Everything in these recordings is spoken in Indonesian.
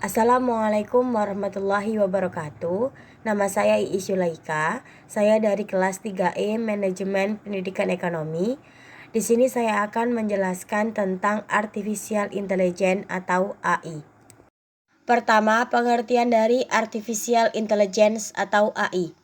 Assalamualaikum warahmatullahi wabarakatuh. Nama saya Iis Yulaika. Saya dari kelas 3E Manajemen Pendidikan Ekonomi. Di sini saya akan menjelaskan tentang Artificial Intelligence atau AI. Pertama, pengertian dari Artificial Intelligence atau AI.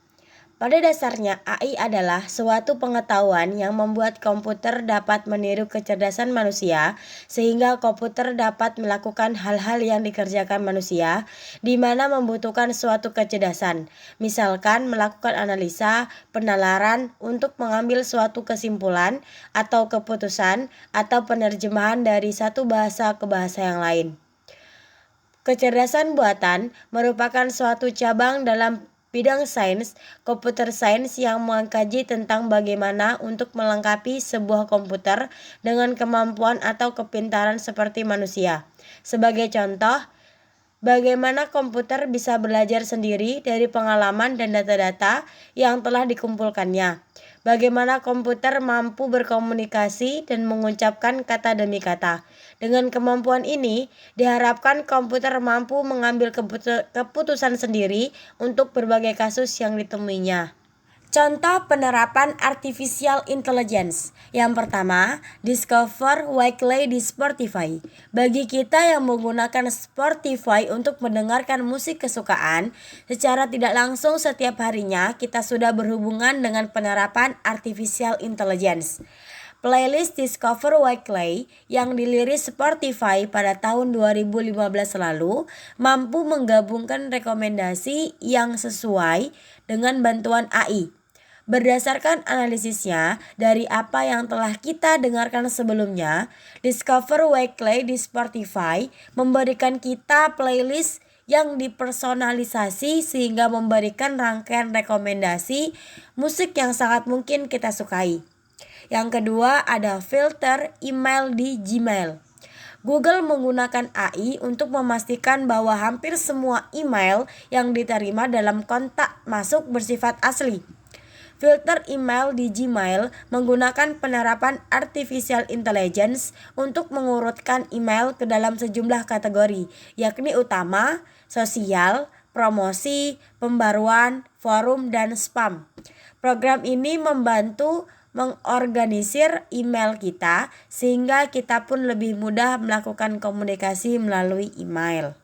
Pada dasarnya, AI adalah suatu pengetahuan yang membuat komputer dapat meniru kecerdasan manusia, sehingga komputer dapat melakukan hal-hal yang dikerjakan manusia, di mana membutuhkan suatu kecerdasan, misalkan melakukan analisa, penalaran untuk mengambil suatu kesimpulan atau keputusan, atau penerjemahan dari satu bahasa ke bahasa yang lain. Kecerdasan buatan merupakan suatu cabang dalam bidang sains komputer sains yang mengkaji tentang bagaimana untuk melengkapi sebuah komputer dengan kemampuan atau kepintaran seperti manusia. Sebagai contoh, bagaimana komputer bisa belajar sendiri dari pengalaman dan data-data yang telah dikumpulkannya. Bagaimana komputer mampu berkomunikasi dan mengucapkan kata demi kata. Dengan kemampuan ini, diharapkan komputer mampu mengambil keputusan sendiri untuk berbagai kasus yang ditemuinya. Contoh penerapan Artificial Intelligence. Yang pertama, Discover Weekly di Spotify. Bagi kita yang menggunakan Spotify untuk mendengarkan musik kesukaan, secara tidak langsung setiap harinya kita sudah berhubungan dengan penerapan Artificial Intelligence. Playlist Discover Weekly yang diliris Spotify pada tahun 2015 lalu mampu menggabungkan rekomendasi yang sesuai dengan bantuan AI. Berdasarkan analisisnya dari apa yang telah kita dengarkan sebelumnya, Discover Weekly di Spotify memberikan kita playlist yang dipersonalisasi sehingga memberikan rangkaian rekomendasi musik yang sangat mungkin kita sukai. Yang kedua ada filter email di Gmail. Google menggunakan AI untuk memastikan bahwa hampir semua email yang diterima dalam kontak masuk bersifat asli. Filter email di Gmail menggunakan penerapan Artificial Intelligence untuk mengurutkan email ke dalam sejumlah kategori, yakni utama, sosial, promosi, pembaruan, forum, dan spam. Program ini membantu mengorganisir email kita sehingga kita pun lebih mudah melakukan komunikasi melalui email.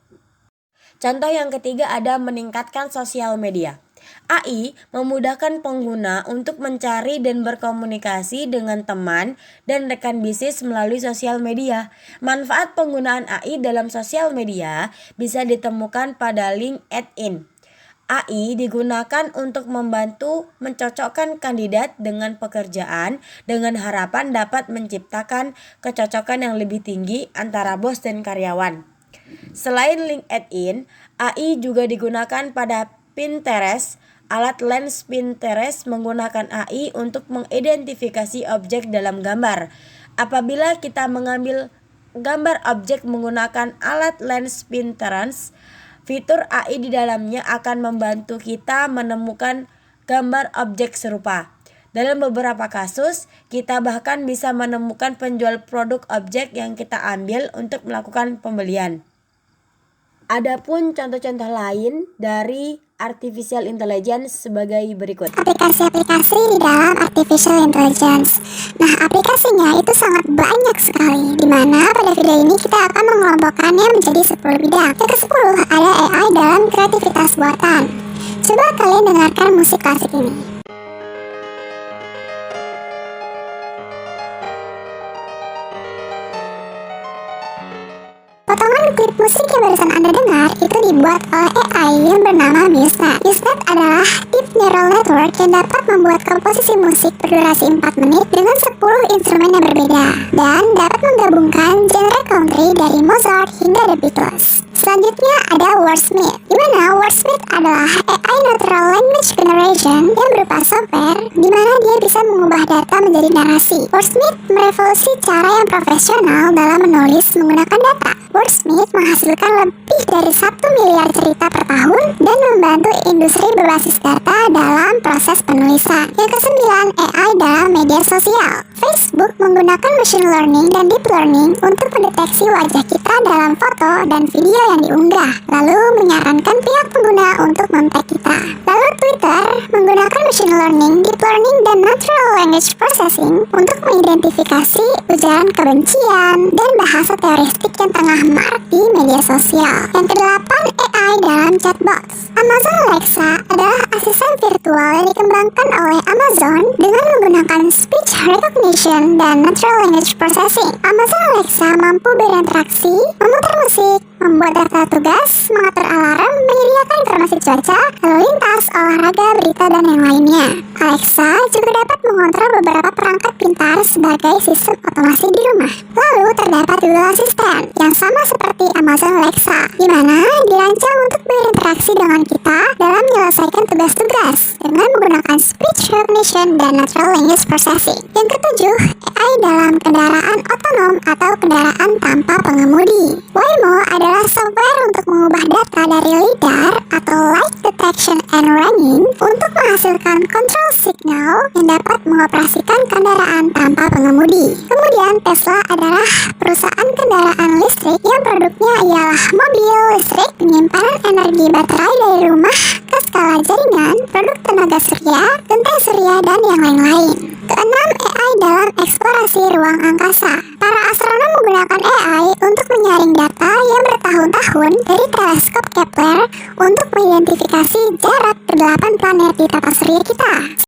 Contoh yang ketiga ada meningkatkan sosial media. AI memudahkan pengguna untuk mencari dan berkomunikasi dengan teman dan rekan bisnis melalui sosial media. Manfaat penggunaan AI dalam sosial media bisa ditemukan pada LinkedIn. AI digunakan untuk membantu mencocokkan kandidat dengan pekerjaan dengan harapan dapat menciptakan kecocokan yang lebih tinggi antara bos dan karyawan. Selain LinkedIn, AI juga digunakan pada Pinterest. Alat lens Pinterest menggunakan AI untuk mengidentifikasi objek dalam gambar. Apabila kita mengambil gambar objek menggunakan alat lens Pinterest, fitur AI di dalamnya akan membantu kita menemukan gambar objek serupa. Dalam beberapa kasus, kita bahkan bisa menemukan penjual produk objek yang kita ambil untuk melakukan pembelian. Adapun contoh-contoh lain dari Artificial Intelligence sebagai berikut. Aplikasi-aplikasi di dalam Artificial Intelligence. Nah, aplikasinya itu sangat banyak sekali, di mana pada video ini kita akan mengelompokkannya menjadi 10 bidang. Yang ke-10 ada AI dalam kreativitas buatan. Coba kalian dengarkan musik klasik ini. Potongan klip musik yang barusan Anda dengar itu dibuat oleh AI yang bernama MuseNet. MuseNet adalah deep neural network yang dapat membuat komposisi musik berdurasi 4 menit dengan 10 instrumen yang berbeda dan dapat menggabungkan genre country dari Mozart hingga The Beatles. Selanjutnya ada Wordsmith, di mana Wordsmith adalah AI Natural Language Generation yang berupa software di mana dia bisa mengubah data menjadi narasi. Wordsmith merevolusi cara yang profesional dalam menulis menggunakan data. Wordsmith menghasilkan lebih dari 1 miliar cerita per tahun dan membantu industri berbasis data dalam proses penulisan. Yang ke-9, AI dalam media sosial. Facebook menggunakan machine learning dan deep learning untuk mendeteksi wajah kita dalam foto dan video yang yang diunggah, lalu menyarankan pihak pengguna untuk mem-tag kita. Lalu Twitter menggunakan machine learning, deep learning, dan natural language processing untuk mengidentifikasi ujaran kebencian dan bahasa teoristik yang tengah marak di media sosial. Yang kedelapan, AI dalam chatbots. Amazon Alexa adalah asisten virtual yang dikembangkan oleh Amazon dengan menggunakan speech recognition dan natural language processing. Amazon Alexa mampu berinteraksi, memutar musik, membuat daftar tugas, mengatur alarm, menyediakan informasi cuaca, lalu lintas, olahraga, berita, dan yang lainnya. Alexa juga dapat mengontrol beberapa perangkat pintar sebagai sistem otomasi di rumah. Lalu terdapat Google Assistant yang sama seperti Amazon Alexa, di mana dirancang untuk berinteraksi dengan kita dalam menyelesaikan tugas-tugas dengan menggunakan speech recognition dan natural language processing. Yang ketujuh, AI dalam kendaraan otonom atau kendaraan tanpa pengemudi. Waymo adalah software untuk mengubah data dari LiDAR atau Light Detection and Running untuk menghasilkan control signal yang dapat mengoperasikan kendaraan tanpa pengemudi. Kemudian Tesla adalah perusahaan kendaraan listrik yang produknya ialah mobil listrik, penyimpanan energi baterai dari rumah ke skala jaringan, produk tenaga surya, genteng surya, dan yang lain-lain. Keenam, AI dalam eksplorasi ruang angkasa. Para astronom menggunakan AI untuk menyaring data yang bertahun-tahun dari teleskop Kepler untuk mengidentifikasi jarak ke 8 planet di tata surya kita.